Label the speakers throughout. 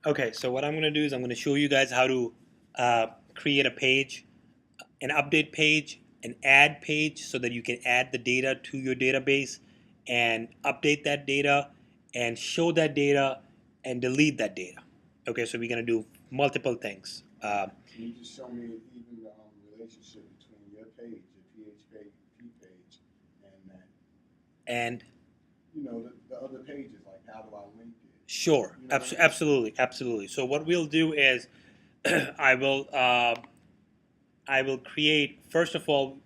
Speaker 1: Okay, so what I'm going to do is I'm going to show you guys how to create a page, an update page, an add page, so that you can add the data to your database and update that data and show that data and delete that data. Okay, so we're going to do multiple things.
Speaker 2: Can you just show me even the relationship between your page, your PHP page, and that,
Speaker 1: And
Speaker 2: the other pages? Like, how do I link it?
Speaker 1: sure,
Speaker 2: You know what I mean?
Speaker 1: absolutely, absolutely. So what we'll do is I will create, first of all,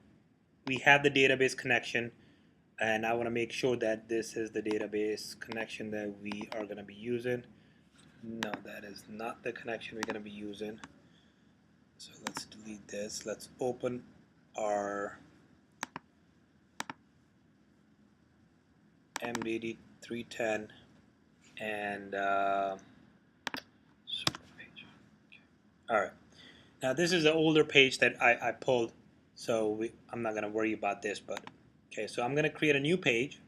Speaker 1: we have the database connection, and I want to make sure that this is the database connection that we are going to be using. No, that is not the connection we're going to be using. So let's delete this. Let's open our MDD310 and server page. Okay. All right. Now this is an older page that I pulled, so I'm not going to worry about this. But okay, so I'm going to create a new page.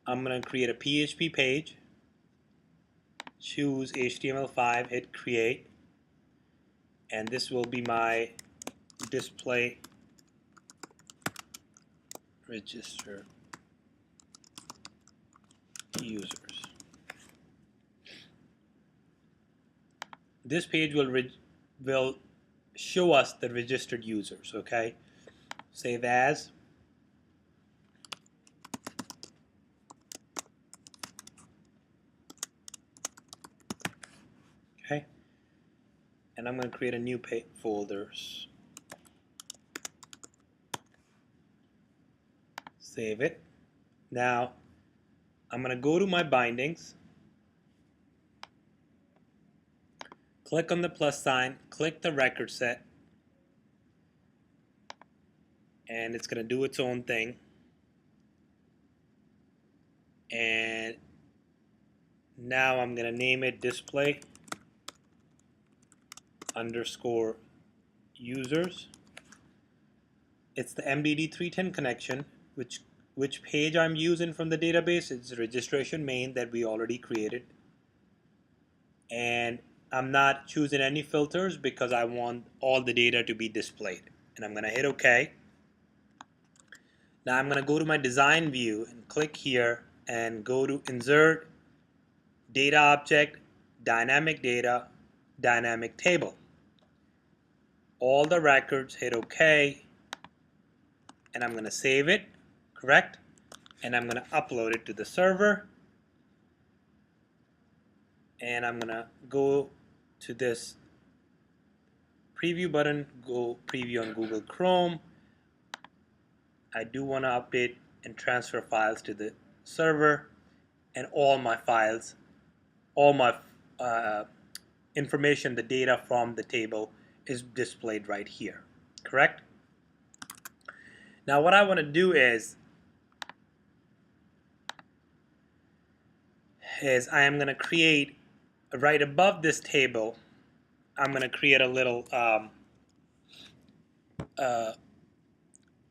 Speaker 1: I'm going to create a PHP page. Choose HTML5, hit create, and this will be my display register users. This page will show us the registered users. Okay, save as. Okay, and I'm going to create a new folders. Save it. Now I'm going to go to my bindings, click on the plus sign, click the record set, and it's going to do its own thing. And now I'm going to name it display underscore users. It's the MDD310 connection, which page I'm using from the database is registration main that we already created. And I'm not choosing any filters because I want all the data to be displayed. And I'm going to hit OK. Now I'm going to go to my design view and click here and go to insert data object, dynamic data, dynamic table. All the records, hit OK, and I'm going to save it, correct? And I'm going to upload it to the server. And I'm going to go to this preview button, go preview on Google Chrome. I do want to update and transfer files to the server, and all my files, all my information, the data from the table is displayed right here, correct? Now what I want to do is I am going to create, right above this table, I'm going to create a little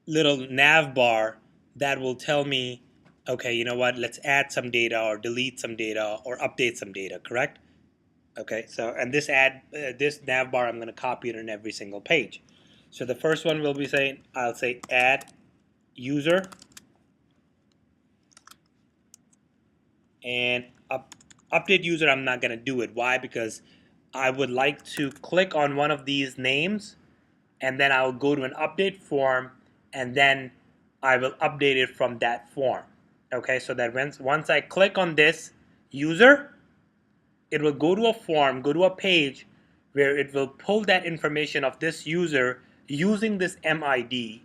Speaker 1: nav bar that will tell me, okay, you know what, let's add some data or delete some data or update some data, correct? Okay, so, and this nav bar, I'm going to copy it on every single page. So the first one will be saying, I'll say add user, and update user, I'm not going to do it. Why? Because I would like to click on one of these names, and then I'll go to an update form, and then I will update it from that form. Okay, so that once I click on this user, it will go to a form, go to a page where it will pull that information of this user using this MID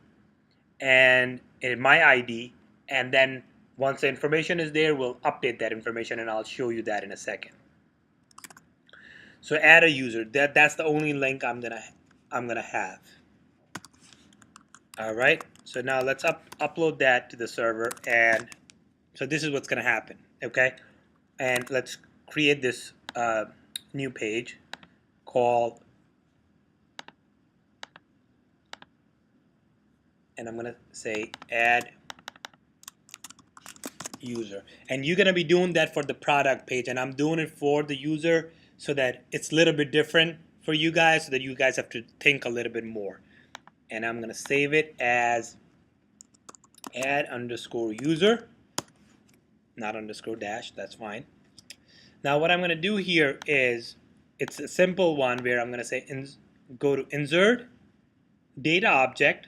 Speaker 1: and my ID, and then once the information is there, we'll update that information, and I'll show you that in a second. So add a user. That's the only link I'm gonna have. All right. So now let's upload that to the server, and so this is what's gonna happen. Okay, and let's create this new page called, and I'm gonna say add user. And you're going to be doing that for the product page, and I'm doing it for the user so that it's a little bit different for you guys, so that you guys have to think a little bit more. And I'm going to save it as add underscore user, not underscore dash, that's fine. Now what I'm going to do here is, it's a simple one where I'm going to say go to insert data object,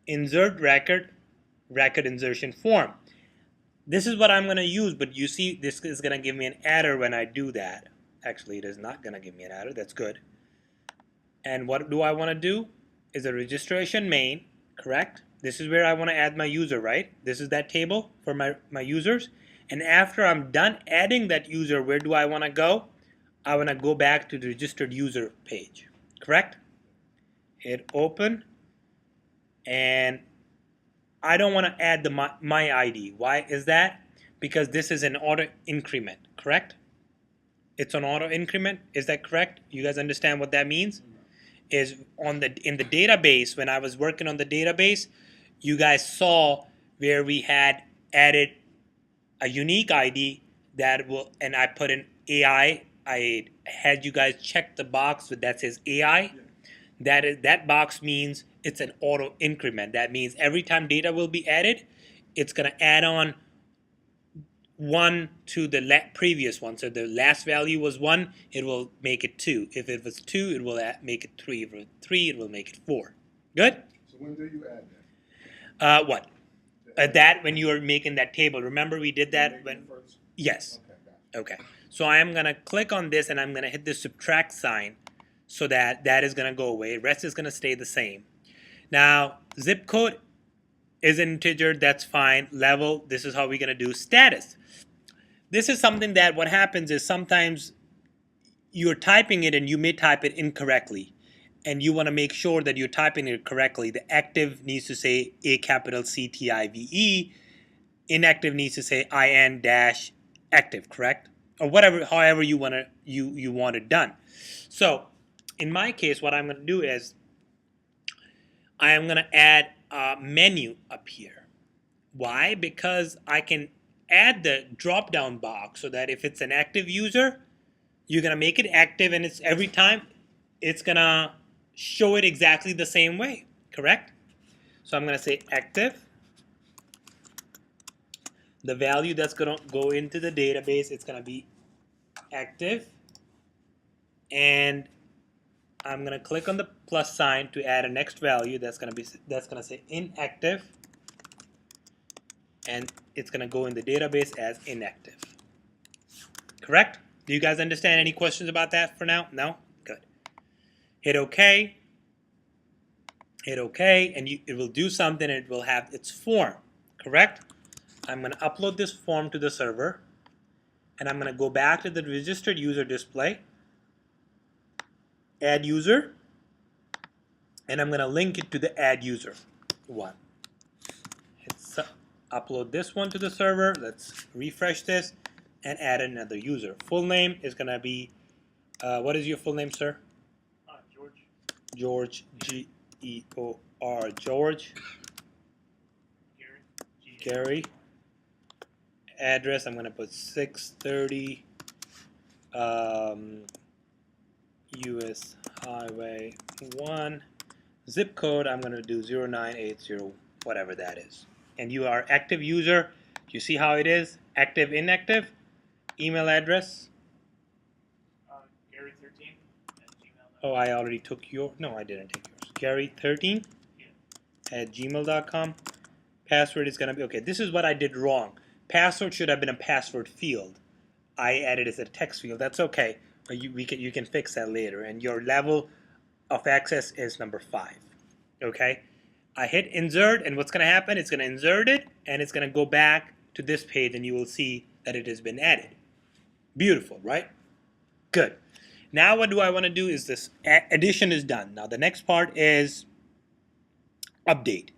Speaker 1: insert record, record insertion form. This is what I'm going to use, but you see this is going to give me an error when I do that. Actually, it is not going to give me an error. That's good. And what do I want to do is a registration main, correct? This is where I want to add my user, right? This is that table for my users. And after I'm done adding that user, where do I want to go? I want to go back to the registered user page, correct? Hit open, and I don't want to add the my ID. Why is that? Because this is an auto increment, correct? It's an auto increment. Is that correct? You guys understand what that means? Is in the database, when I was working on the database, you guys saw where we had added a unique ID that will, and I put in AI. I had you guys check the box that says AI. That box means it's an auto increment. That means every time data will be added, it's going to add on 1 to the previous one. So the last value was 1, it will make it 2. If it was 2, it will make it 3. If it was 3, it will make it 4. Good?
Speaker 2: So when do you add that?
Speaker 1: What? That when you are making that table. Remember we did that when...
Speaker 2: First?
Speaker 1: Yes.
Speaker 2: Okay, got it.
Speaker 1: Okay. So I am going to click on this, and I'm going to hit the subtract sign, so that is going to go away. Rest is going to stay the same. Now, zip code is an integer. That's fine. Level, this is how we're going to do. Status. This is something that what happens is sometimes you're typing it and you may type it incorrectly. And you want to make sure that you're typing it correctly. The active needs to say A capital CTIVE. Inactive needs to say IN dash active, correct? Or whatever, however you want it done. So in my case, what I'm going to do is I am going to add a menu up here. Why? Because I can add the drop down box so that if it's an active user, you're going to make it active, and it's every time it's going to show it exactly the same way, correct? So I'm going to say active. The value that's going to go into the database, it's going to be active, and I'm going to click on the plus sign to add a next value that's going to say inactive, and it's going to go in the database as inactive. Correct? Do you guys understand? Any questions about that for now? No? Good. Hit OK. Hit OK, and it will do something. It will have its form. Correct? I'm going to upload this form to the server, and I'm going to go back to the registered user display, add user, and I'm going to link it to the add user one. Upload this one to the server. Let's refresh this and add another user. Full name is going to be, what is your full name, sir?
Speaker 3: George.
Speaker 1: George, G-E-O-R, George. Gary. Address, I'm going to put 630 US Highway 1. Zip code, I'm going to do 0980, whatever that is. And you are active user. You see how it is? Active, inactive. Email address.
Speaker 3: Gary13 at gmail.com.
Speaker 1: Oh, I already took your... No, I didn't take yours. Gary13 at gmail.com. Password is going to be... Okay, this is what I did wrong. Password should have been a password field. I added it as a text field. That's okay. You can fix that later. And your level of access is number 5. Okay? I hit insert, and what's going to happen? It's going to insert it, and it's going to go back to this page, and you will see that it has been added. Beautiful, right? Good. Now what do I want to do is this addition is done. Now the next part is update.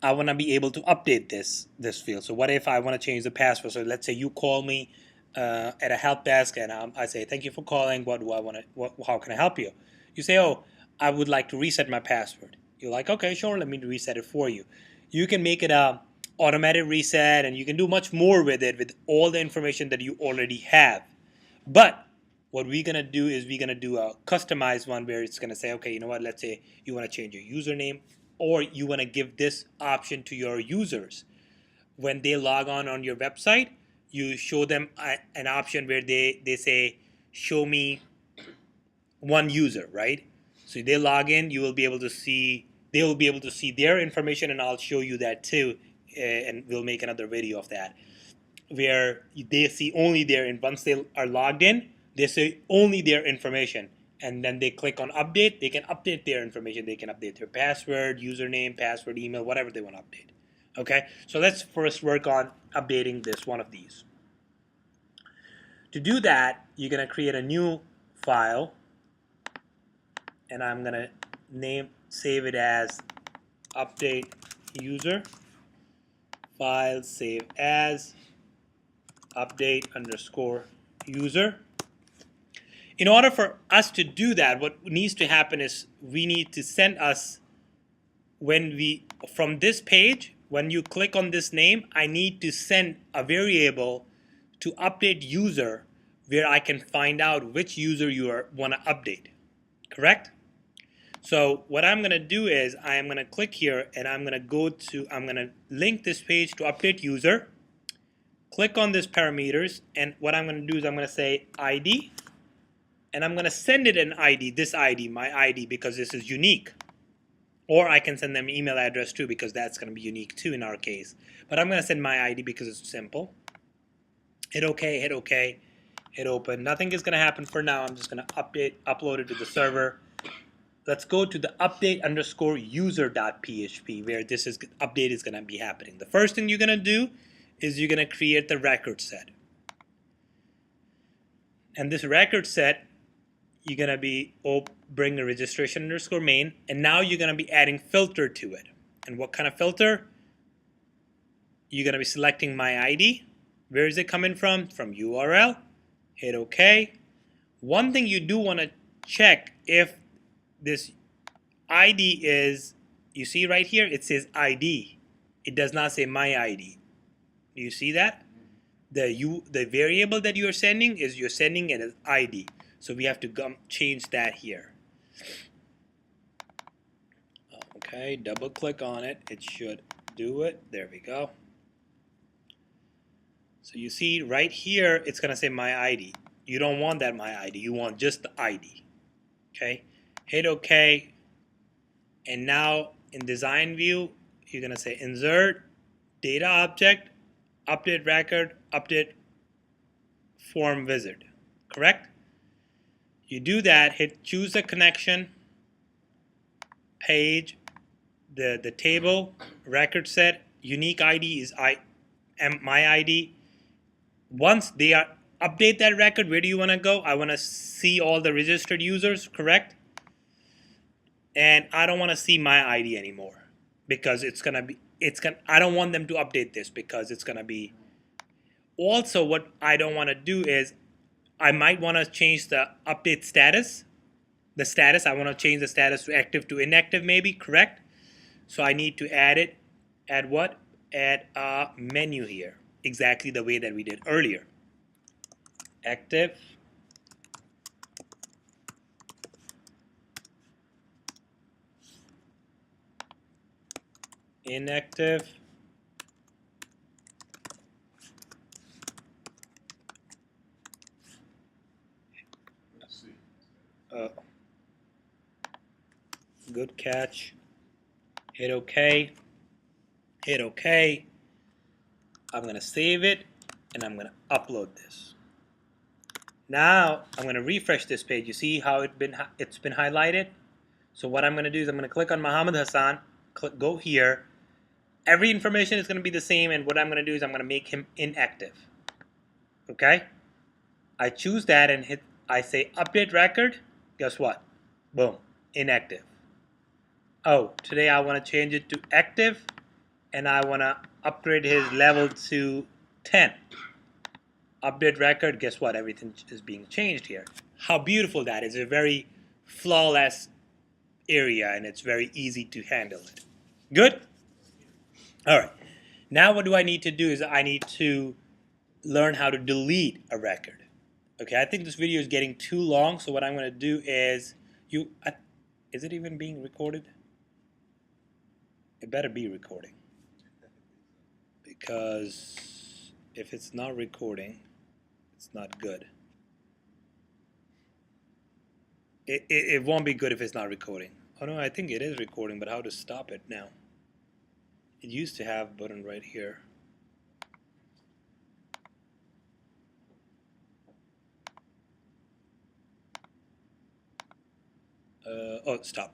Speaker 1: I want to be able to update this field. So what if I want to change the password? So let's say you call me at a help desk, and I say, thank you for calling. What do I want to? How can I help you? You say, oh, I would like to reset my password. You're like, okay, sure, let me reset it for you. You can make it a automatic reset, and you can do much more with it with all the information that you already have. But what we're gonna do is we're gonna do a customized one where it's gonna say, okay, you know what, let's say you wanna change your username, or you wanna give this option to your users. When they log on your website, you show them an option where they say, show me one user, right? So they log in, they will be able to see their information, and I'll show you that too, and we'll make another video of that, where they see only and once they are logged in, they see only their information, and then they click on update, they can update their information, they can update their password, username, password, email, whatever they want to update. Okay, so let's first work on updating this one of these. To do that, you're going to create a new file, and I'm going to save it as update user, file save as update underscore user. In order for us to do that, what needs to happen is we need to send us, from this page, when you click on this name, I need to send a variable to update user where I can find out which user you want to update, correct? So what I'm going to do is I'm going to click here, and I'm going to link this page to update user, click on this parameters, and what I'm going to do is I'm going to say ID, and I'm going to send it an ID, this ID, my ID, because this is unique. Or I can send them email address too, because that's going to be unique too in our case. But I'm going to send my ID because it's simple. Hit OK, hit OK, hit open. Nothing is going to happen for now. I'm just going to upload it to the server. Let's go to the update underscore user.php, where this update is going to be happening. The first thing you're going to do is you're going to create the record set. And this record set, you're going to be bring a registration underscore main, and now you're going to be adding filter to it. And what kind of filter? You're going to be selecting my ID. Where is it coming from? From URL. Hit OK. One thing you do want to check, if this ID is, you see right here, it says ID. It does not say my ID. Do you see that? The variable that you're sending it as ID. So we have to change that here. Okay, double click on it. It should do it. There we go. So you see right here, it's going to say my ID. You don't want that my ID. You want just the ID. Okay, hit OK. And now in design view, you're going to say insert, data object, update record, update form wizard. Correct? You do that, hit choose the connection, page, the table, record set, unique ID is my ID. Once they update that record, where do you want to go? I want to see all the registered users, correct? And I don't want to see my ID anymore, because I don't want them to update this, because it's gonna be. Also, what I don't want to do is, I might want to change the update status. I want to change the status to active to inactive maybe, correct? So I need to add it. Add what? Add a menu here. Exactly the way that we did earlier. Active. Inactive. Good catch. Hit OK. Hit OK. I'm going to save it, and I'm going to upload this. Now I'm going to refresh this page. You see how it's been highlighted? So what I'm going to do is I'm going to click on Muhammad Hassan, go here. Every information is going to be the same, and what I'm going to do is I'm going to make him inactive. Okay? I choose that and I say update record. Guess what? Boom, inactive. Oh, today I want to change it to active, and I want to upgrade his level to 10. Update record, guess what? Everything is being changed here. How beautiful that is. A very flawless area, and it's very easy to handle it. Good? All right. Now what do I need to do is I need to learn how to delete a record. Okay, I think this video is getting too long, so what I'm going to do is is it even being recorded? It better be recording, because if it's not recording, it's not good. It won't be good if it's not recording. Oh no, I think it is recording, but how to stop it now? It used to have a button right here. Oh, stop